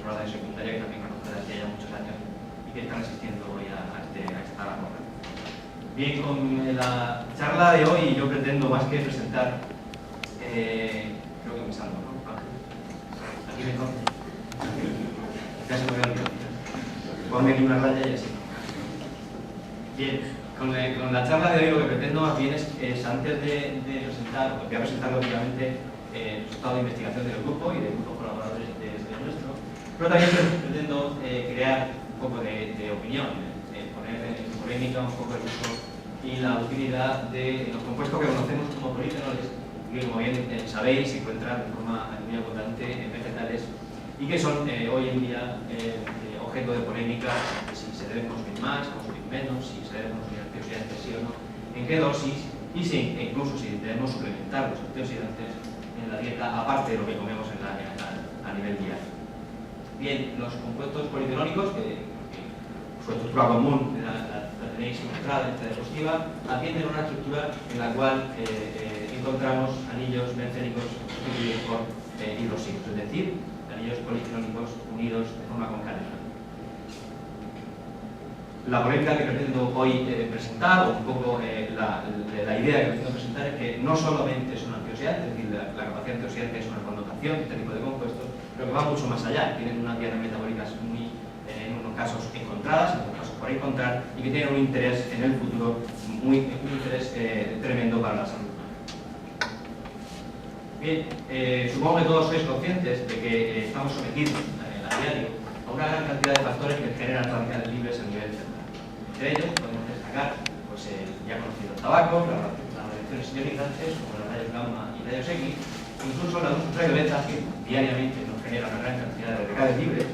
grado de secundaria que también conozco desde hace ya muchos años y que están asistiendo hoy a esta jornada. Bien, con la charla de hoy yo pretendo más que presentar, creo que me salgo, ¿no? Aquí me conoce. Casi me voy a olvidar. Ponme aquí una raya y así. Bien, con la charla de hoy lo que pretendo más bien es antes de presentar, voy a presentar lógicamente el resultado de investigación del grupo y de grupos colaboradores de nuestro, pero también pretendo crear un poco de opinión, poner en polémica un poco el uso y la utilidad de los compuestos que conocemos como polifenoles, que como bien sabéis se encuentran de forma muy abundante en vegetales y que son hoy en día objeto de polémica, si se deben consumir más, consumir menos, si se deben consumir antioxidantes sí o no, en qué dosis y si, incluso si debemos suplementar los antioxidantes en la dieta aparte de lo que comemos a nivel diario. Bien, los compuestos polifenólicos, que su estructura común la tenéis mostrada en esta diapositiva, atienden a una estructura en la cual encontramos anillos bencénicos sustituidos por hidroxilos, es decir, anillos polifenólicos unidos de forma concatenada. La polémica que pretendo hoy presentar, o un poco la idea que pretendo presentar, es que no solamente son antioxidantes, es decir, la capacidad antioxidante es una connotación de este tipo de compuestos, pero que va mucho más allá, tienen unas vías metabólicas muy, en unos casos encontradas, en otros casos por encontrar, y que tienen un interés en el futuro, un interés tremendo para la salud. Bien, supongo que todos sois conscientes de que estamos sometidos a diario a una gran cantidad de factores que generan radicales libres a nivel celular. Entre ellos podemos destacar pues, el ya conocido tabaco, las radiaciones ionizantes como los rayos gamma y rayos X, incluso la luz ultravioleta que diariamente nos genera una gran cantidad de radicales libres,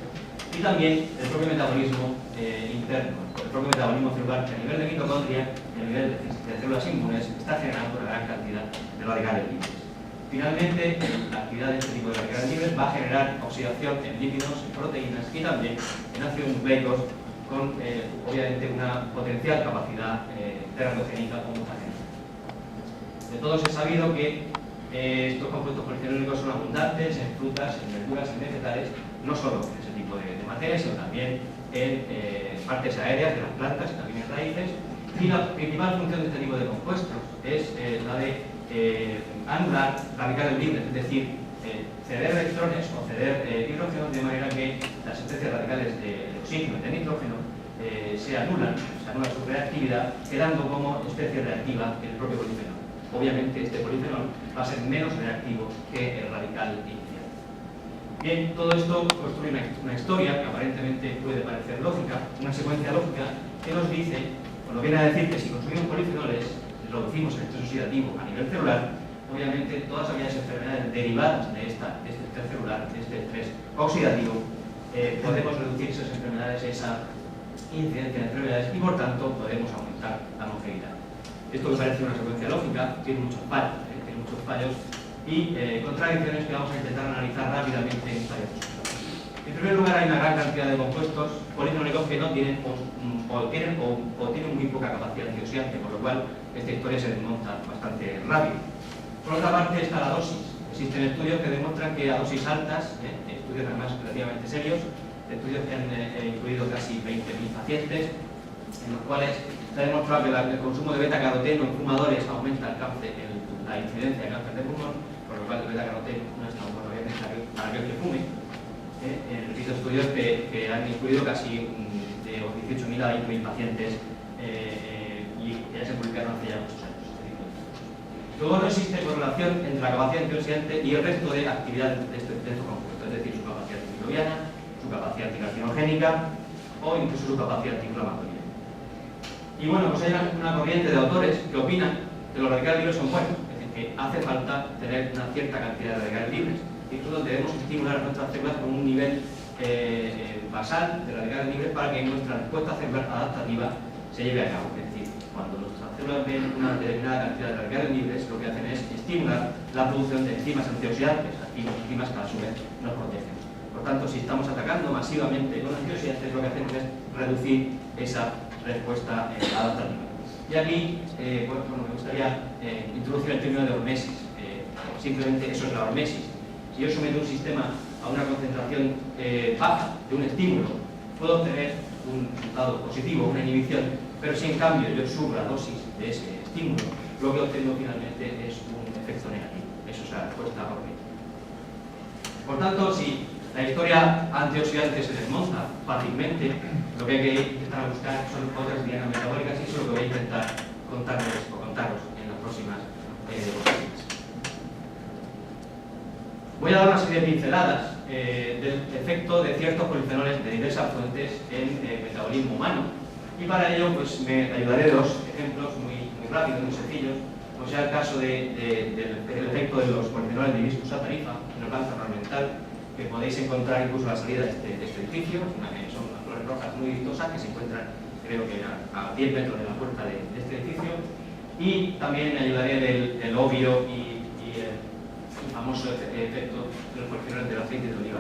y también el propio metabolismo interno, el propio metabolismo celular que a nivel de mitocondria y a nivel de células inmunes está generando una gran cantidad de radicales libres. Finalmente, la actividad de este tipo de radicales libres va a generar oxidación en lípidos, en proteínas y también en ácidos nucleicos con, obviamente, una potencial capacidad teratogénica o mutagénica. De todos es sabido que estos compuestos polifenólicos son abundantes en frutas, en verduras, en vegetales, no solo en ese tipo de materias, sino también en partes aéreas de las plantas y también en raíces. Y la principal función de este tipo de compuestos es la de anular radicales libres, es decir, ceder electrones o ceder hidrógeno de manera que las especies radicales de oxígeno y de nitrógeno se anula su reactividad, quedando como especie reactiva el propio polifenol. Obviamente este polifenol va a ser menos reactivo que el radical inicial. Bien, todo esto construye una historia que aparentemente puede parecer lógica, una secuencia lógica que nos dice, o nos viene a decir que si consumimos polifenoles, reducimos el estrés oxidativo a nivel celular, obviamente todas aquellas enfermedades derivadas de este estrés celular, de este estrés oxidativo, podemos reducir esas enfermedades, esa incidencia de enfermedades y por tanto podemos aumentar la longevidad. Esto me parece una secuencia lógica, tiene muchos fallos y contradicciones que vamos a intentar analizar rápidamente en esta diapositiva. En primer lugar, hay una gran cantidad de compuestos polifenólicos que no tienen o tienen muy poca capacidad antioxidante, por lo cual esta historia se desmonta bastante rápido. Por otra parte está la dosis. Existen estudios que demuestran que a dosis altas, estudios además relativamente serios, estudios que han incluido casi 20.000 pacientes, en los cuales se ha demostrado que el consumo de beta-caroteno en fumadores aumenta la incidencia de cáncer de pulmón, por lo cual el beta-caroteno no es tan bueno para aquel que fume. Repito, estudios que han incluido casi de 18.000 a 20.000 pacientes y que ya se publicaron hace ya muchos años. Luego no existe correlación entre la capacidad antioxidante y el resto de actividades de estos compuestos, es decir, su capacidad antimicrobiana, su capacidad anticarcinogénica o incluso su capacidad antiinflamatoria. Y bueno, pues hay una corriente de autores que opinan que los radicales libres son buenos, es decir, que hace falta tener una cierta cantidad de radicales libres. Incluso debemos estimular a nuestras células con un nivel basal de radicales libres para que nuestra respuesta celular adaptativa se lleve a cabo. Es decir, cuando nuestras células ven una determinada cantidad de radicales libres, lo que hacen es estimular la producción de enzimas antioxidantes, enzimas que a su vez nos protegen. Por tanto, si estamos atacando masivamente con antioxidantes, lo que hacemos es reducir esa respuesta adaptativa. Y aquí, bueno, me gustaría introducir el término de hormesis. Simplemente eso es la hormesis. Si yo someto un sistema a una concentración baja de un estímulo, puedo obtener un resultado positivo, una inhibición, pero si en cambio yo subo la dosis de ese estímulo, lo que obtengo finalmente es un efecto negativo. Eso es la respuesta órbita. Por tanto, si la historia antioxidante se desmonta fácilmente, lo que hay que intentar buscar son otras dinámicas metabólicas, y eso es lo que voy a intentar contaros en las próximas diapositivas. Voy a dar una serie de pinceladas del efecto de ciertos polifenoles de diversas fuentes en el metabolismo humano. Y para ello pues, me ayudaré de dos ejemplos muy rápidos, muy sencillos, como sea el caso del efecto de los polifenoles de hibiscus satarifa en el cáncer ornamental, que podéis encontrar incluso a la salida de este edificio. Son unas flores rojas muy vistosas que se encuentran, creo que a 10 metros de la puerta de este edificio. Y también me ayudaré del obvio y el famoso efecto de los polifenoles del aceite de oliva.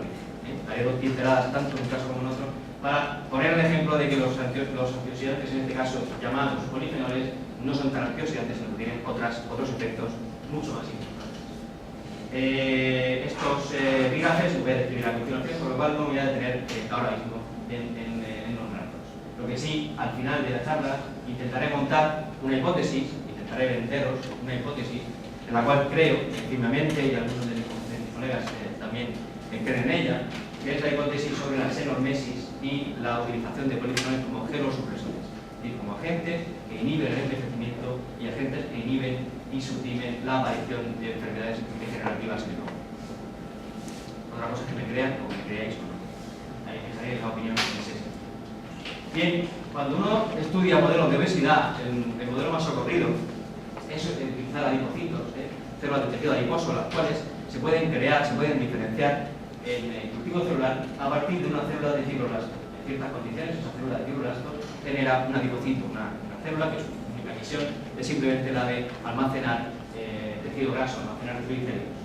Haré dos pinceladas tanto en un caso como en otro para poner el ejemplo de que los antioxidantes, en este caso llamados polifenoles, no son tan antioxidantes, sino que tienen otros efectos mucho más importantes. Estos epígrafes los voy a describir a continuación, por lo cual no me voy a detener ahora mismo en nombrarlos. Lo que sí, al final de la charla, intentaré montar una hipótesis, intentaré venderos una hipótesis en la cual creo firmemente, y algunos de mis colegas también creen en ella, que es la hipótesis sobre la xenormesis y la utilización de polifenoles como gelosupresores, es decir, como agentes que inhiben el envejecimiento y agentes que inhiben y suprimen la aparición de enfermedades degenerativas en el cuerpo. Otra cosa es que me crean o me creáis o no. Ahí es la opinión que es esa. Bien, cuando uno estudia modelos de obesidad, el modelo más socorrido es utilizar adipocitos, células de tejido adiposo, las cuales se pueden crear, se pueden diferenciar en el cultivo celular a partir de una célula de fibroblasto. En ciertas condiciones, esa célula de fibroblasto genera un adipocito, una célula que su única misión es simplemente la de almacenar tejido graso, almacenar triglicéridos.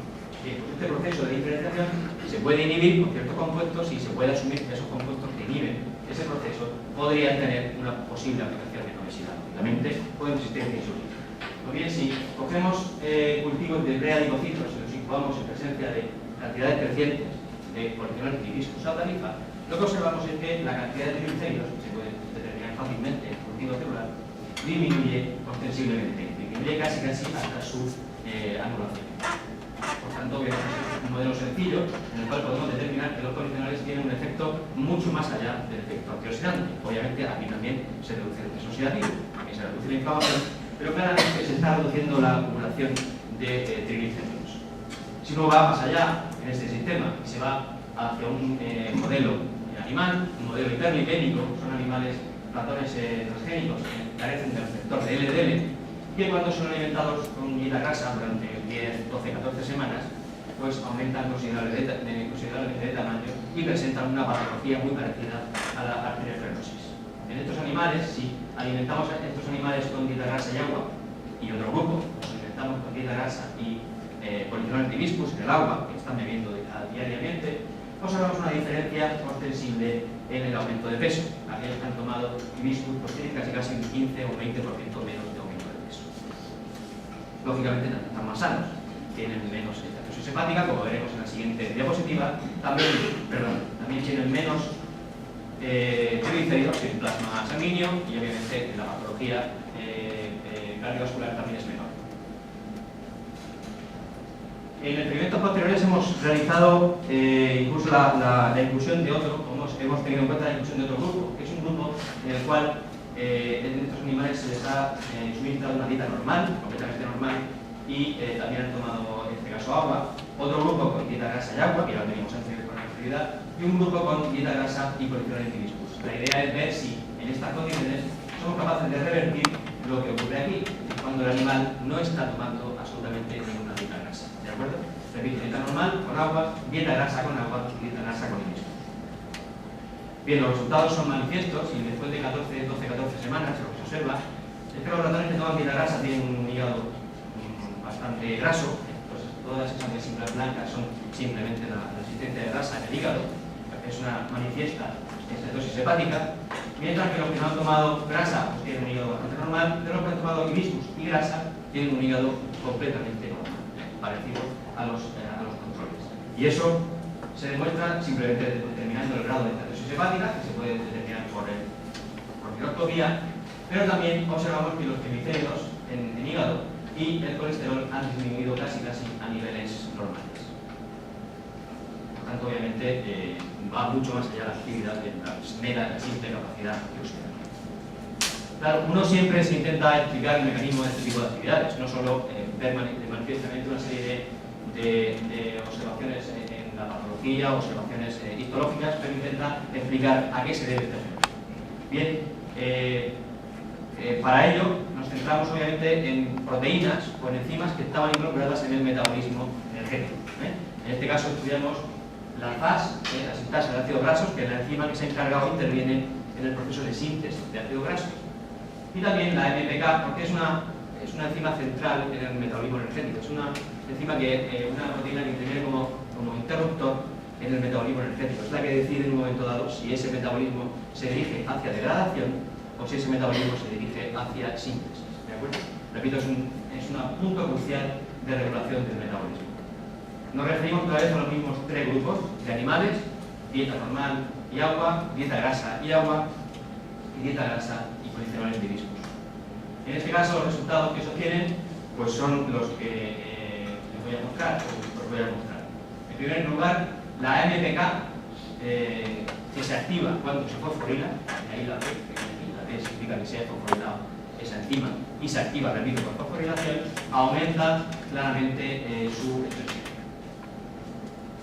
Bien, pues este proceso de diferenciación se puede inhibir con ciertos compuestos y se puede asumir que esos compuestos que inhiben ese proceso podrían tener una posible aplicación en obesidad. Obviamente pueden existir en insulina. O bien, si cogemos cultivos de preadipocitos y los incubamos en presencia de cantidades crecientes de polifenoles de hibiscus satarifa, lo que observamos es que la cantidad de triglicéridos, que se puede determinar fácilmente en el cultivo celular, disminuye ostensiblemente, disminuye casi hasta su anulación. Por tanto, es un modelo sencillo en el cual podemos determinar que los polifenoles tienen un efecto mucho más allá del efecto antioxidante. Obviamente, aquí también se reduce el estrés oxidativo, también se reduce la inflamación, pero claramente se está reduciendo la acumulación de triglicéridos. Si uno va más allá en este sistema y se va hacia un modelo animal, un modelo hiperglicémico, son animales, ratones transgénicos que carecen del receptor de LDL, que cuando son alimentados con dieta grasa durante 10, 12, 14 semanas, pues aumentan considerablemente de tamaño y presentan una patología muy parecida a la arteriosclerosis. En estos animales, si alimentamos a estos animales con dieta grasa y agua, y otro grupo, los alimentamos con dieta grasa y polifenoles de hibiscus en el agua que están bebiendo diariamente, observamos una diferencia ostensible en el aumento de peso. Aquellos que han tomado hibiscus pues tienen casi un 15 o 20% menos de aumento de peso. Lógicamente también están más sanos, tienen menos esteatosis hepática, como veremos en la siguiente diapositiva, también tienen menos triglicéridos en plasma sanguíneo y obviamente la patología cardiovascular también es menor. En experimentos posteriores hemos realizado incluso la inclusión de otro, hemos tenido en cuenta la inclusión de otro grupo, que es un grupo en el cual en estos animales se les ha suministrado una dieta normal, completamente normal, y también han tomado, en este caso, agua. Otro grupo con dieta grasa y agua, que ya lo teníamos antes con anterioridad, y un grupo con dieta grasa y polifenoles de hibiscus. La idea es ver si en estas condiciones somos capaces de revertir lo que ocurre aquí, cuando el animal no está tomando absolutamente ninguna dieta grasa. ¿De acuerdo? Repito, dieta normal con agua, dieta grasa con agua y dieta grasa con hibiscus. Bien, los resultados son manifiestos y después de 12-14 semanas lo que se observa es que los ratones que toman dieta grasa tienen un hígado bastante graso, pues todas esas vesículas blancas son simplemente la existencia de grasa en el hígado, es una manifiesta esteatosis hepática, mientras que los que no han tomado grasa pues tienen un hígado bastante normal, pero los que han tomado hibiscus y grasa tienen un hígado completamente normal, parecido a los controles. Y Y eso se demuestra simplemente determinando el grado de esteatosis hepática, que se puede determinar por microscopía, pero también observamos que los triglicéridos en hígado y el colesterol han disminuido casi a niveles normales. Por tanto, obviamente, va mucho más allá de la actividad de la simple capacidad antioxidante. Claro, uno siempre se intenta explicar el mecanismo de este tipo de actividades, no solo ver manifiestamente una serie de observaciones en la patología, observaciones histológicas, pero intenta explicar a qué se debe este fenómeno. Bien, para ello nos centramos obviamente en proteínas o en enzimas que estaban involucradas en el metabolismo energético. En este caso estudiamos la FAS, la sintasa de ácidos grasos, que es la enzima que se ha encargado e interviene en el proceso de síntesis de ácidos grasos. Y también la MPK, porque es una enzima central en el metabolismo energético. Es una enzima una proteína que interviene como interruptor en el metabolismo energético. Es la que decide en un momento dado si ese metabolismo se dirige hacia degradación o si ese metabolismo se dirige hacia síntesis. ¿De acuerdo? Repito, es un punto crucial de regulación del metabolismo. Nos referimos otra vez a los mismos tres grupos de animales: dieta normal y agua, dieta grasa y agua, y dieta grasa y polifenoles diviscos. En este caso, los resultados que se obtienen pues son los que les voy a mostrar, o os voy a mostrar. En primer lugar, la MPK, que se activa cuando se fosforila, ahí la P significa que se ha fosforilado esa enzima y se activa, repito, por fosforilación, aumenta claramente su expresión.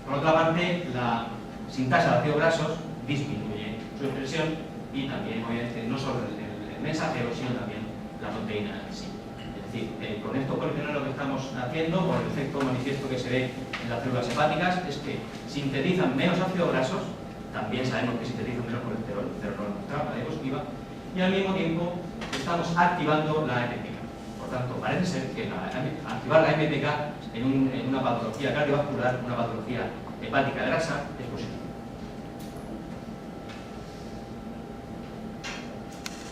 Por otra parte, la sintasa de ácidos grasos disminuye su expresión y también, obviamente, no solo el mensajero, sino también la proteína en sí. Es decir, con estos polifenoles lo que estamos haciendo, por el efecto manifiesto que se ve en las células hepáticas, es que sintetizan menos ácidos grasos, también sabemos que sintetizan menos colesterol, pero no lo mostramos la diapositiva, y al mismo tiempo estamos activando la MPK. Por tanto, parece ser que activar la MPK en una patología cardiovascular, una patología hepática de grasa, es positivo.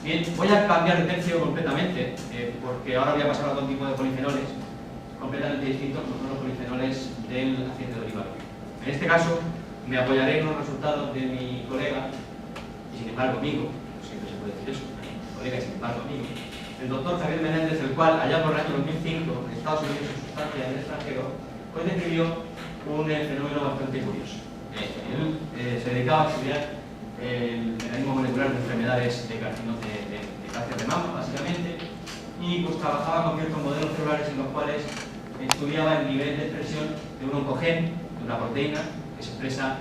Bien, voy a cambiar de tercio completamente, porque ahora voy a pasar a otro tipo de polifenoles completamente distintos, como son los polifenoles del aceite de oliva. En este caso, me apoyaré en los resultados de mi colega, y sin embargo amigo, siempre se puede decir eso, colega y sin embargo amigo, el doctor Javier Menéndez, el cual allá por el año 2005, en Estados Unidos, en sustancia en el extranjero, pues describió un fenómeno bastante curioso. Él se dedicaba a estudiar el mecanismo molecular de enfermedades de cáncer de mama, básicamente, y pues trabajaba con ciertos modelos celulares en los cuales estudiaba el nivel de expresión de un oncogen, de una proteína, que se expresa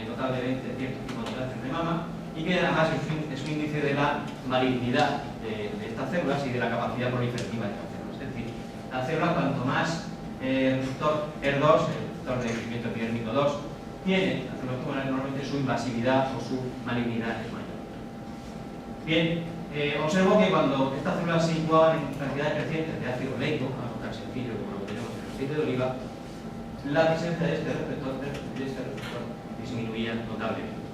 notablemente en ciertos tipos de cáncer de mama, y que además es un índice de la malignidad de estas células y de la capacidad proliferativa de las células. Es decir, las células, cuanto más receptor HER2, el receptor de crecimiento epidérmico 2, tiene, las células tumorales, normalmente su invasividad o su malignidad es mayor. Bien, observo que cuando estas células se incubaban en cantidades crecientes de ácido oleico, algo tan sencillo como lo que tenemos en el aceite de oliva, la presencia de este receptor disminuía notablemente.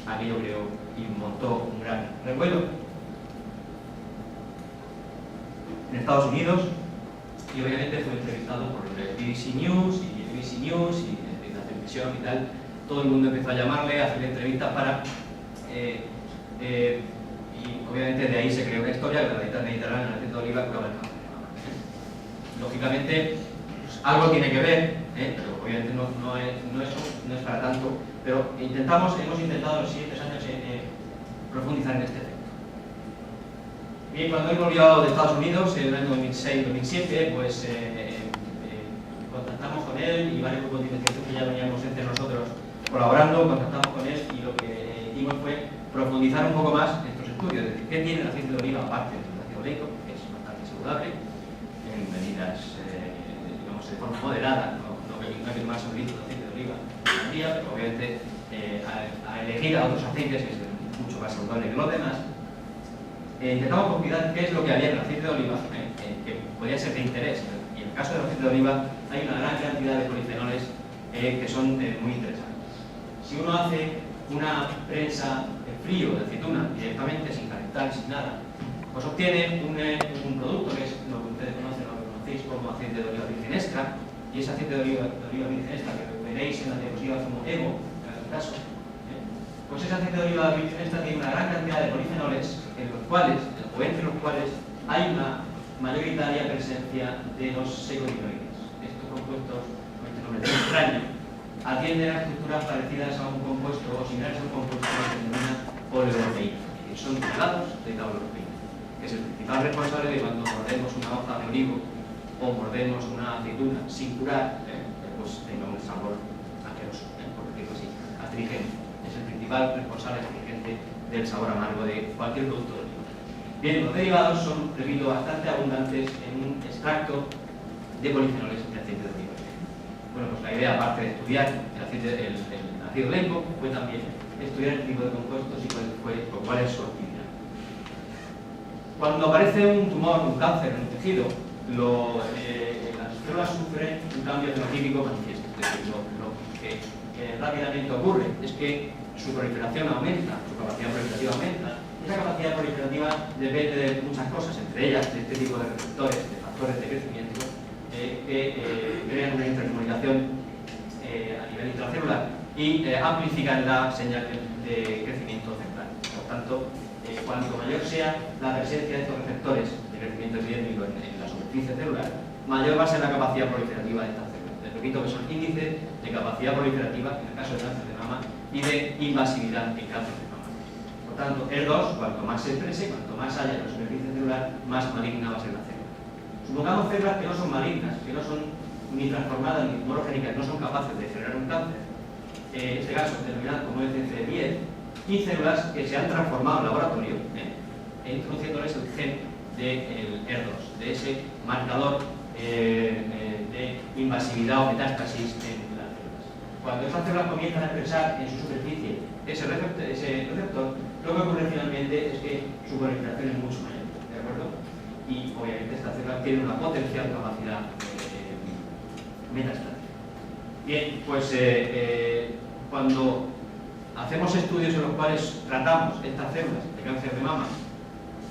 Aquello creó y montó un gran revuelo en Estados Unidos, y obviamente fue entrevistado por BBC News y la televisión y tal. Todo el mundo empezó a llamarle, a hacerle entrevistas para y obviamente de ahí se creó una historia que la dieta mediterránea, el aceite de oliva, curaba el cáncer. Lógicamente, pues, algo tiene que ver, pero obviamente no es para tanto, pero hemos intentado en los siguientes años profundizar en este efecto. Bien, cuando él volvió de Estados Unidos en el año 2006-2007, pues contactamos con él y varios grupos de investigación que ya veníamos entre nosotros colaborando, contactamos con él y lo que hicimos fue profundizar un poco más en estos estudios, es decir, qué tiene el aceite de oliva aparte del ácido oleico, que es bastante saludable, en medidas, digamos, de forma moderada, no que más un litro de aceite de oliva al día, pero obviamente a elegir a otros aceites que es mucho más saludable que los demás. Intentamos configurar qué es lo que había en el aceite de oliva, que podía ser de interés. Y en el caso del aceite de oliva hay una gran cantidad de polifenoles que son muy interesantes. Si uno hace una prensa en frío de aceituna directamente, sin calentar, sin nada, pues obtiene un producto que es lo que ustedes conocen o lo conocéis como aceite de oliva virgen extra, y ese aceite de oliva virgen extra que veis en la diapositiva como EVO, en este caso, pues ese aceite de oliva virgen esta tiene una gran cantidad de polifenoles en los cuales, o entre los cuales, hay una mayoritaria presencia de los secondinoides. Estos compuestos, con este nombre tan extraño, atienden a estructuras parecidas a un compuesto o similares a un compuesto que se denomina poliureteína, que son derivados de cauloroteína, que es el principal responsable de cuando mordemos una hoja de olivo o mordemos una aceituna sin curar, pues tenga un sabor asqueroso, por decirlo así, astringente. Es el principal responsable astringente del sabor amargo de cualquier producto de oliva. Bien, los derivados son, repito, bastante abundantes en un extracto de polifenoles de aceite de oliva. Bueno, pues la idea, aparte de estudiar el ácido oleico, fue también estudiar el tipo de compuestos y cuál es su actividad. Cuando aparece un tumor, un cáncer en el tejido, las células sufren un cambio fenotípico manifiesto. Es decir, lo que rápidamente ocurre es que su proliferación aumenta, su capacidad proliferativa aumenta. Esa capacidad proliferativa depende de muchas cosas, entre ellas de este tipo de receptores, de factores de crecimiento, que crean una intercomunicación a nivel intracelular y amplifican la señal de crecimiento central. Por tanto, cuanto mayor sea la presencia de estos receptores de crecimiento epidérmico en la superficie celular, mayor va a ser la capacidad proliferativa de estas células. Les repito que son índices de capacidad proliferativa en el caso de cáncer de mama y de invasividad en cáncer de mama. Por tanto, ER2, cuanto más se exprese, cuanto más haya en la superficie celular, más maligna va a ser la célula. Supongamos células que no son malignas, que no son ni transformadas ni tumorogénicas, no son capaces de generar un cáncer. En este caso, denominado como ECC10, y células que se han transformado en laboratorio, introduciéndoles el gen del ER2, de ese marcador de invasividad o metástasis en las células. Cuando estas células comienzan a expresar en su superficie ese receptor, lo que ocurre finalmente es que su proliferación es mucho mayor, ¿de acuerdo? Y obviamente estas células tienen una potencial capacidad metastática. Bien, pues cuando hacemos estudios en los cuales tratamos estas células de cáncer de mama,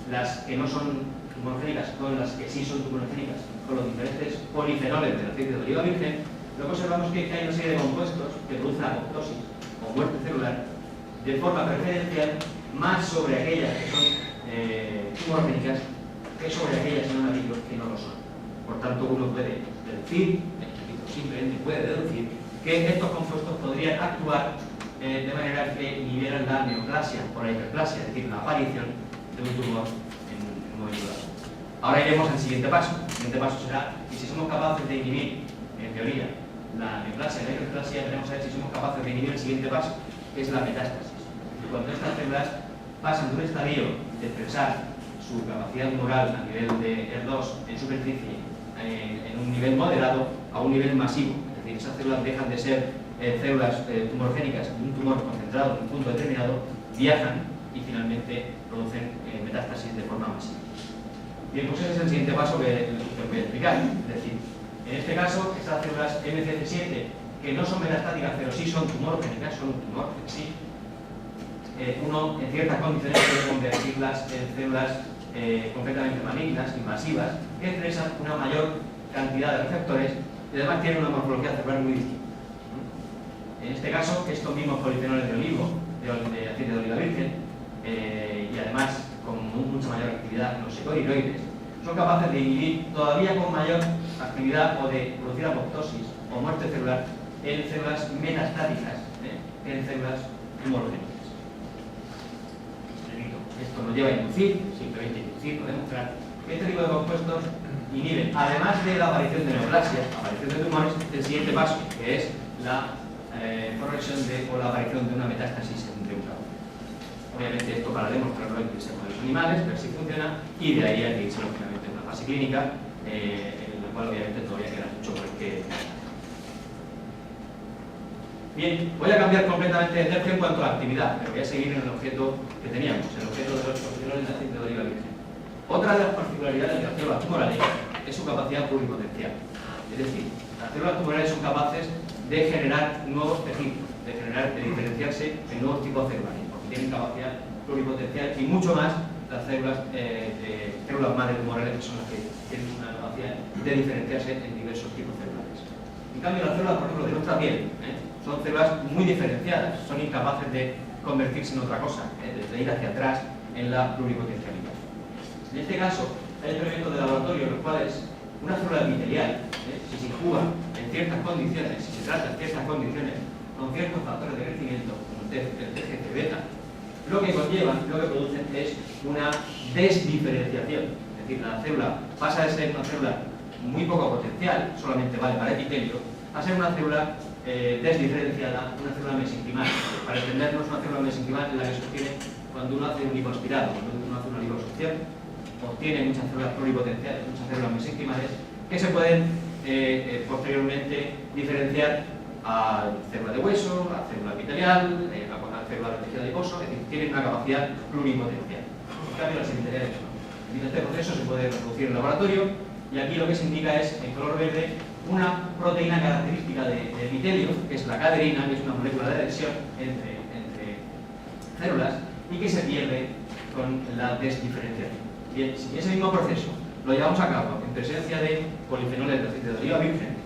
las que no son tumorogénicas con las que sí son tumorogénicas, con los diferentes polifenoles del aceite de oliva virgen, lo que observamos es que hay una serie de compuestos que producen apoptosis o muerte celular de forma preferencial más sobre aquellas que son tumorogénicas que sobre aquellas en amarillo que no lo son. Por tanto, uno puede deducir, simplemente puede deducir, que estos compuestos podrían actuar de manera que inhibieran la neoplasia o la hiperplasia, es decir, la aparición de un tumor en un momento dado. Ahora iremos al siguiente paso. El siguiente paso será que si somos capaces de inhibir, en teoría, la neoplasia y la hiperplasia, veremos a ver si somos capaces de inhibir el siguiente paso, que es la metástasis. Cuando estas células pasan de un estadio de expresar su capacidad tumoral a nivel de ER2 en superficie en un nivel moderado a un nivel masivo, es decir, esas células dejan de ser células tumorogénicas, un tumor concentrado en un punto determinado, viajan y finalmente producen metástasis de forma masiva. Bien, pues ese es el siguiente paso que voy a explicar. Es decir, en este caso, estas células MCC7, que no son metastáticas, pero sí son tumorogénicas, son un tumor en sí, uno en ciertas condiciones puede convertirlas en células completamente malignas, invasivas, que expresan una mayor cantidad de receptores y además tienen una morfología celular muy distinta. En este caso, estos mismos polifenoles de olivo, de aceite de oliva virgen, y además con mucha mayor actividad en los secondinoides, son capaces de inhibir todavía con mayor actividad o de producir apoptosis o muerte celular en células metastáticas, en células tumorogénicas. Esto nos lleva a inducir, simplemente inducir o demostrar que este tipo de compuestos inhiben, además de la aparición de neoplasias, aparición de tumores, el siguiente paso, que es la progresión o la aparición de una metástasis de un cáncer. Obviamente esto para demostrarlo hay que irse con los animales, ver si funciona, y de ahí hay que irse finalmente a una fase clínica, en la cual obviamente todavía queda mucho por el que... Bien, voy a cambiar completamente de tercio en cuanto a la actividad, pero voy a seguir en el objeto que teníamos, el objeto de los polifenoles de aceite de oliva virgen. Otra de las particularidades de las células tumorales es su capacidad pluripotencial. Es decir, las células tumorales son capaces de generar nuevos tejidos, de diferenciarse en nuevos tipos celulares, porque tienen capacidad pluripotencial y mucho más las células madre tumorales, que son las que tienen una capacidad de diferenciarse en diversos tipos celulares. En cambio, las células, por ejemplo, de nuestra piel, son células muy diferenciadas, son incapaces de convertirse en otra cosa, de ir hacia atrás en la pluripotencialidad. En este caso, hay experimentos de laboratorio en los cuales una célula epitelial, si se incuba en ciertas condiciones, si se trata en ciertas condiciones, con ciertos factores de crecimiento, como el TGF-beta, lo que conllevan, lo que producen es una desdiferenciación. Es decir, la célula pasa de ser una célula muy poco potencial, solamente vale para epitelio, a ser una célula desdiferenciada, una célula mesenquimal. Para entendernos, una célula mesenquimal es la que se obtiene cuando uno hace un lipoaspirado, cuando uno hace una liposucción, obtiene muchas células pluripotenciales, muchas células mesenquimales, que se pueden posteriormente diferenciar a célula de hueso, a célula epitelial, a célula de tejido adiposo, es decir, tienen una capacidad pluripotencial. En cambio, las epiteliales no. Este proceso se puede reproducir en el laboratorio y aquí lo que se indica es, en color verde, una proteína característica de epitelio, que es la caderina, que es una molécula de adhesión entre células y que se pierde con la desdiferenciación. Bien, si ese mismo proceso lo llevamos a cabo en presencia de polifenoles de aceite de oliva virgen,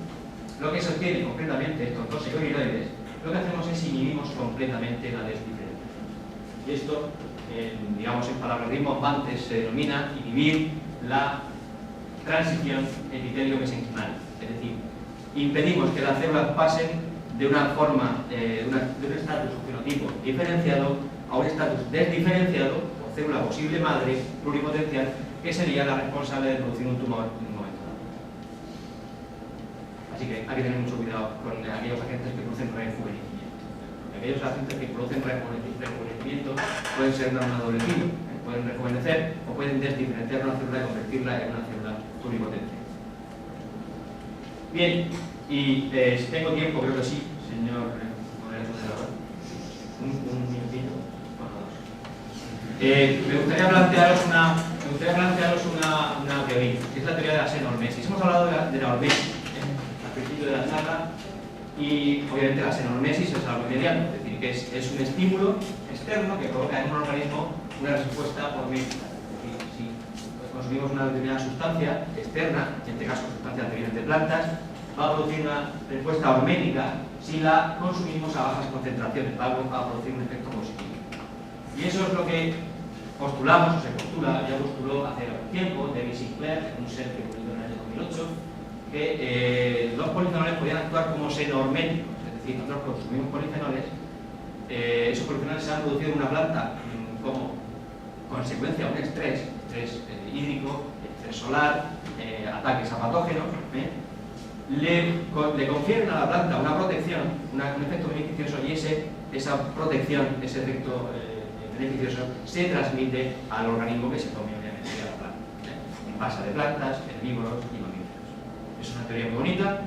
lo que se obtiene concretamente, estos dos icosanoides, lo que hacemos es inhibimos completamente la desdiferenciación. Y esto, digamos en palabras rimbombantes, se denomina inhibir la transición epitelio-mesenquimal. Es decir, impedimos que las células pasen de una forma, de un estatus o fenotipo diferenciado a un estatus desdiferenciado, por célula posible madre pluripotencial, que sería la responsable de producir un tumor en un momento dado. Así que hay que tener mucho cuidado con aquellos agentes que producen rejuvenecimiento. Aquellos agentes que producen rejuvenecimiento pueden ser una doble filo, pueden rejuvenecer o pueden desdiferenciar una célula y convertirla en una célula pluripotente. Bien, y si tengo tiempo, creo que sí, señor moderador. Un minutito. Me gustaría plantearos una teoría, que es la teoría de la xenormesis. Hemos hablado de la hormesis al principio de la charla, y obviamente la xenormesis es algo inmediato, es decir, que es un estímulo externo que provoca en un organismo una respuesta hormética. Es decir, si consumimos una determinada sustancia externa, en este caso sustancias que vienen de plantas, va a producir una respuesta hormética si la consumimos a bajas concentraciones, va a producir un efecto positivo. Y eso es lo que postulamos, o se postula, ya postuló hace algún tiempo, David Sinclair, en un set que publicó en el año 2008, que los polifenoles podían actuar como xenorméticos, es decir, nosotros consumimos polifenoles, esos polifenoles se han producido en una planta como consecuencia de un estrés hídrico, estrés solar, ataques a patógenos, le confieren a la planta una protección, un efecto beneficioso, y esa protección, ese efecto beneficioso se transmite al organismo que se come obviamente a la planta, en base de plantas, herbívoros y mamíferos. Es una teoría muy bonita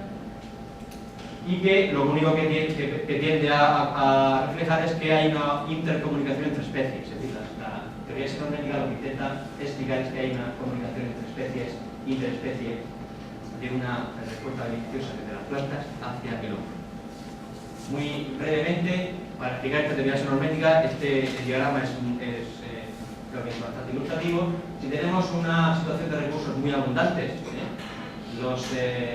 y que lo único que tiende a reflejar es que hay una intercomunicación entre especies. Es decir, la teoría xenormética lo que intenta explicar es que hay una comunicación entre especies, interespecie, de una respuesta beneficiosa desde las plantas hacia el hombre. Muy brevemente, para explicar esta teoría xenormética, este diagrama creo que es bastante ilustrativo. Si tenemos una situación de recursos muy abundantes, los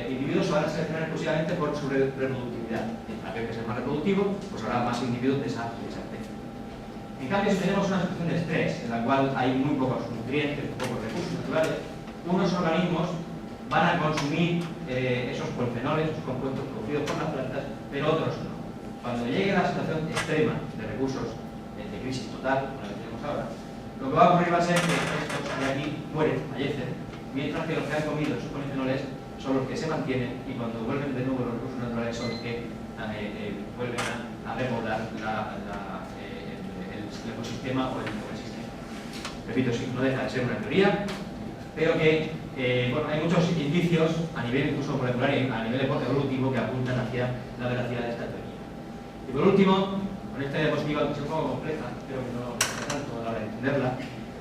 individuos se van a seleccionar exclusivamente por su reproductividad. Aquel que es el más reproductivo, pues habrá más individuos de esa especie. En cambio, si tenemos una situación de estrés, en la cual hay muy pocos nutrientes, pocos recursos naturales, unos organismos van a consumir esos polifenoles, esos compuestos producidos por las plantas, pero otros no. Cuando llegue la situación extrema de recursos de crisis total, como la que tenemos ahora, lo que va a ocurrir va a ser que estos de aquí mueren, fallecen, mientras que los que han comido esos polifenoles son los que se mantienen, y cuando vuelven de nuevo los recursos naturales son los que vuelven a repoblar el ecosistema o el ecosistema. Repito, sí, no deja de ser una teoría, pero que bueno, hay muchos indicios a nivel incluso molecular y a nivel evolutivo que apuntan hacia la veracidad de esta teoría. Y por último, con esta diapositiva que es un poco compleja, espero que no sea tanto a la hora de entenderla,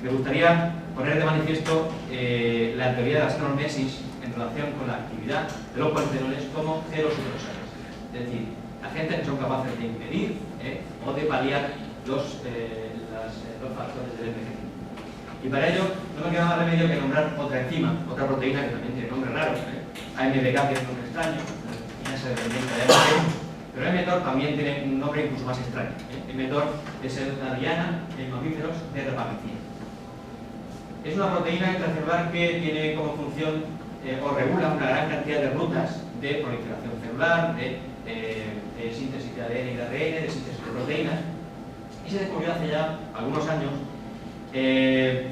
me gustaría poner de manifiesto la teoría de la xenormesis en relación con la actividad de los polifenoles como xerosupresores, es decir, agentes que son capaces de impedir o de paliar los factores del envejecimiento. Y para ello no me queda más remedio que nombrar otra enzima, otra proteína que también tiene nombre raro, AMPK, que es un nombre extraño, esa dependencia de mTOR, pero mTOR también tiene un nombre incluso más extraño. mTOR es la diana en mamíferos de rapamicina. Es una proteína intracelular que tiene como función o regula una gran cantidad de rutas de proliferación celular, de síntesis de ADN y de ARN, de síntesis de proteínas, y se descubrió hace ya algunos años,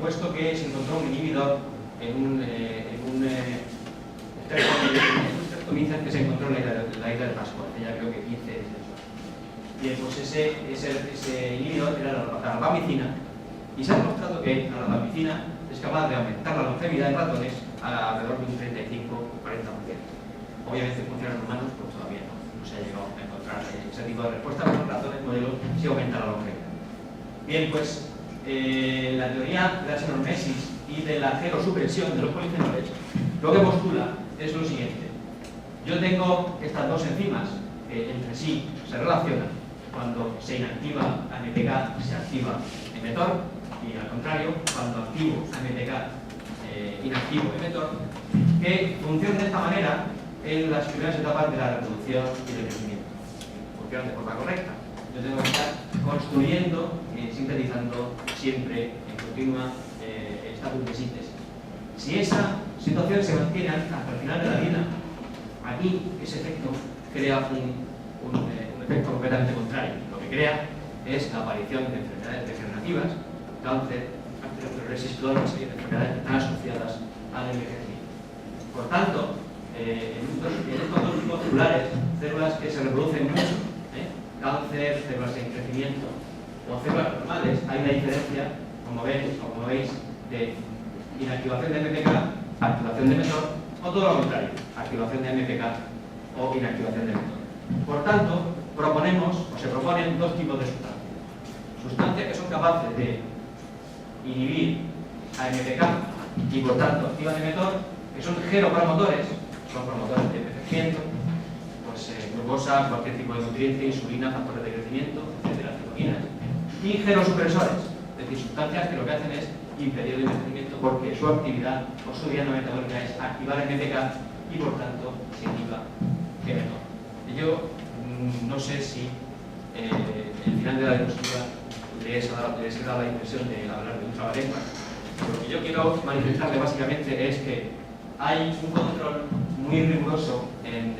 puesto que se encontró un inhibidor en un streptomycin que se encontró en la isla de Pascua, hace ya creo que 15 días. Bien, pues ese inhibidor era la rapamicina, y se ha demostrado que la rapamicina es capaz de aumentar la longevidad en ratones a alrededor de un 35-40%. Obviamente en funciones humanos pues todavía no se ha llegado a encontrar ese tipo de respuesta, pero en ratones modelos sí aumenta la longevidad. Bien, pues la teoría de la xenormesis y de la gerosupresión de los polifenoles lo que postula es lo siguiente. Yo tengo estas dos enzimas que entre sí se relacionan. Cuando se inactiva AMPK se activa mTOR, y al contrario, cuando activo AMPK inactivo mTOR, que funcionan de esta manera en las primeras etapas de la reproducción y del crecimiento. Funcionan de forma correcta. Yo tengo que estar construyendo y sintetizando siempre en continua estatus de síntesis. Si esa situación se mantiene hasta el final de la vida, aquí ese efecto crea un efecto completamente contrario. Lo que crea es la aparición de enfermedades degenerativas, cáncer, osteoporosis, todas las serie de enfermedades que están asociadas al envejecimiento. Por tanto, en estos dos tipos celulares, células que se reproducen mucho, cáncer, células en crecimiento o células normales, hay una diferencia, como veis, de inactivación de MPK, activación de mTOR, o todo lo contrario, activación de MPK o inactivación de mTOR. Por tanto, se proponen dos tipos de sustancias. Sustancias que son capaces de inhibir a MPK y por tanto activan mTOR, que son geropromotores, son promotores de envejecimiento, pues glucosa, cualquier tipo de nutriente, insulina, factores de crecimiento, etcétera, citocinas, y gerosupresores, es decir, sustancias que lo que hacen es impedir el envejecimiento porque su actividad o su diana metabólica es activar MPK y por tanto se inhiba mTOR. Yo no sé si el final de la diapositiva les he dado la impresión de hablar de un trabalengua. Lo que yo quiero manifestarle básicamente es que hay un control muy riguroso en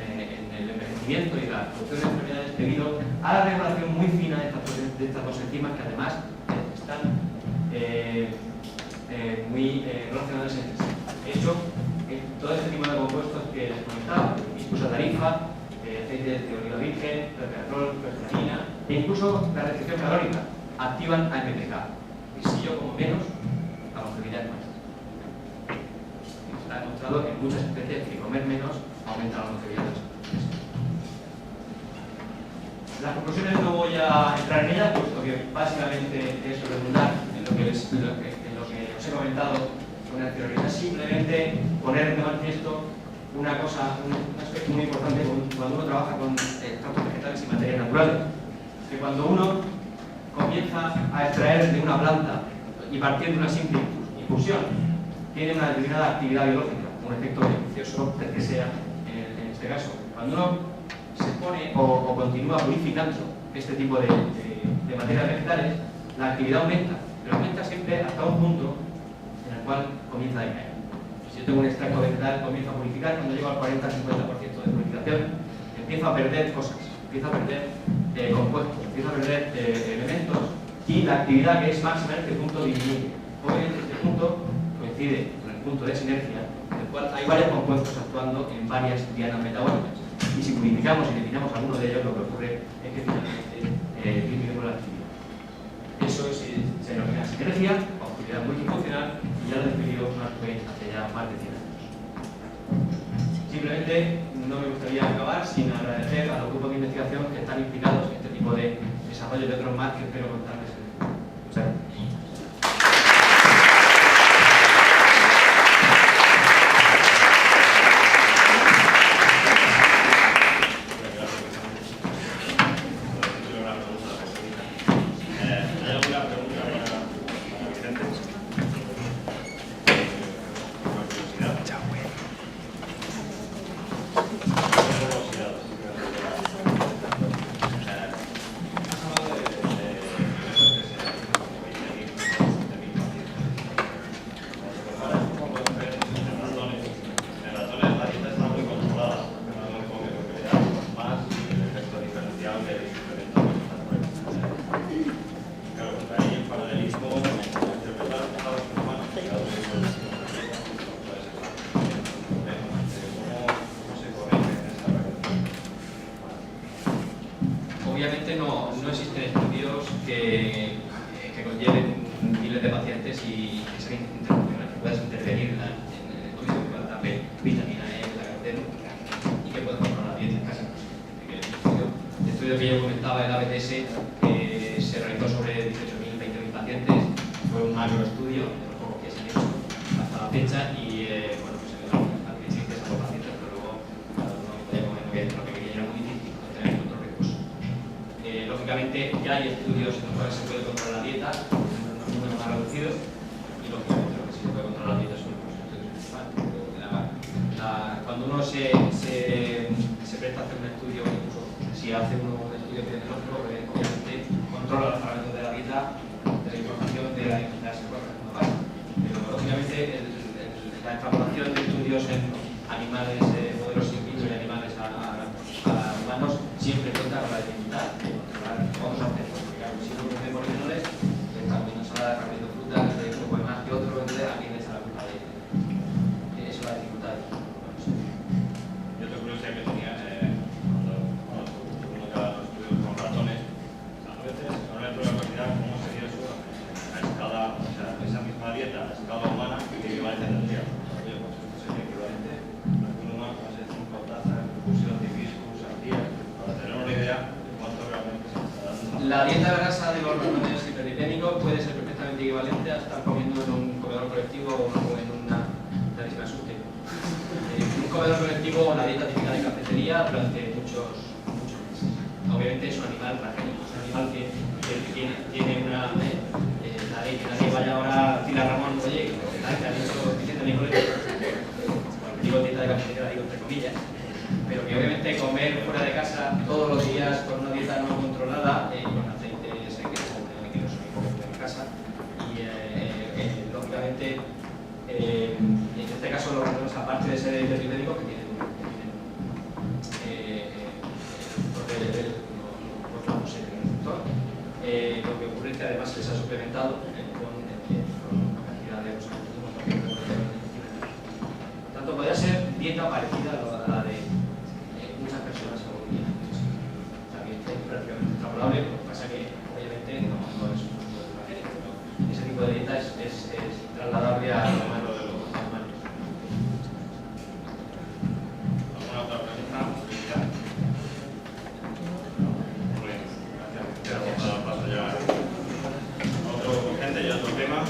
el envejecimiento y la producción de enfermedades debido a la regulación muy fina de estas dos enzimas que además están muy relacionadas entre sí. De hecho, todo este tipo de compuestos que les comentaba, isosatarifa, aceite de oliva virgen, resveratrol, resveranina e incluso la restricción calórica activan a MPK. Y si yo como menos, la longevidad es más. Está demostrado en muchas especies que comer menos aumenta la longevidad de las especies. Las conclusiones no voy a entrar en ellas, puesto que básicamente es redundar en lo que os he comentado con anterioridad. Simplemente poner de manifiesto una cosa, un aspecto muy importante cuando uno trabaja con extractos vegetales y materias naturales, que cuando uno comienza a extraer de una planta y partiendo de una simple infusión, tiene una determinada actividad biológica, un efecto beneficioso del que sea en este caso. Cuando uno se pone o continúa purificando este tipo de materias vegetales, la actividad aumenta, pero aumenta siempre hasta un punto en el cual comienza a decaer. Si yo tengo un extracto vegetal, comienzo a purificar, cuando llego al 40-50% de purificación, empiezo a perder cosas, empiezo a perder compuestos, empiezo a perder elementos y la actividad que es máxima en este punto disminuye. Obviamente este punto coincide con el punto de sinergia, en el cual hay varios compuestos actuando en varias dianas metabólicas. Y si purificamos y eliminamos alguno de ellos, lo que ocurre es que finalmente disminuimos la actividad. Eso se denomina sinergia o actividad multifuncional y ya lo describió Mark Twain hace ya más de 100 años. Simplemente no me gustaría acabar sin agradecer a los grupos de investigación que están implicados en este tipo de desarrollo de otros más que espero contarles en el futuro. Muchas gracias. no existen estudios que conlleven miles de pacientes y que sean intervencionales, que puedas intervenir en el estudio, que puedas darle vitamina E, beta-caroteno y que puedas controlar la dieta en casa. El estudio que yo comentaba, el ABTS, que se realizó sobre 18.000, 20.000 pacientes, fue un macro estudio, de los pocos que se han hecho hasta la fecha, y bueno, pues se le da unas características a los pacientes, pero luego cada uno podía comer lo que quería, era muy difícil tener otros recursos. Lógicamente ya hay estudios en los cuales se puede controlar la dieta, unos números más reducidos, y lógicamente lo que sí se puede controlar la dieta son los estudios principales. Cuando uno se presta a hacer un estudio, incluso si hace uno un estudio epidemiológico, obviamente controla los parámetros de la dieta, de la información de la enfermedad psicológica, pero lógicamente la extrapolación de estudios en animales, modelos in vitro y animales a humanos, siempre cuenta con la dificultad de controlar otros aspectos, porque claro, si no conocemos bienoles, estamos viendo ensalada, estamos viendo frutas, de uno come más que otro, entonces a quién le echa la culpa de eso, es la dificultad. Yo otra curiosidad que tenía, cuando cada los estudios con ratones, a veces no le prueba cantidad cómo sería eso a escala, o sea, esa misma dieta a escala humana que equivalente a energía. Oye, pues esto sería equivalente a que un humano hace 5 tazas de percusión de hibiscus al día, para tener una idea de cuánto realmente se está dando. La dieta grasa de los ratones hiperlipémicos puede ser perfectamente equivalente a estar comiendo en un comedor colectivo o en una clarísima asuste. Un comedor colectivo o una dieta típica de cafetería durante muchos meses. Obviamente es un animal transgénico, es un animal que tiene una... nadie vaya ahora a decir a Ramón, oye, que han hecho Vicente Nicoleta. Cuando digo dieta de cafetería, digo entre comillas. Pero que obviamente comer fuera de casa todos los días con una dieta no controlada, con aceite ese que es líquidos en casa, y lógicamente en este caso los ratones, aparte de ser hiperlipémicos, que tienen los lados en el sector, lo que ocurre es que además se les ha suplementado con cantidad de por tanto, podría ser dieta parecida a la de muchas personas hoy día. También es prácticamente extrapolable, lo que pasa que obviamente no es un uso de la gente, pero ese tipo de dieta es trasladable a lo humano de los humanos. ¿Alguna otra pregunta? Muy bien, gracias. Paso ya a otro tema.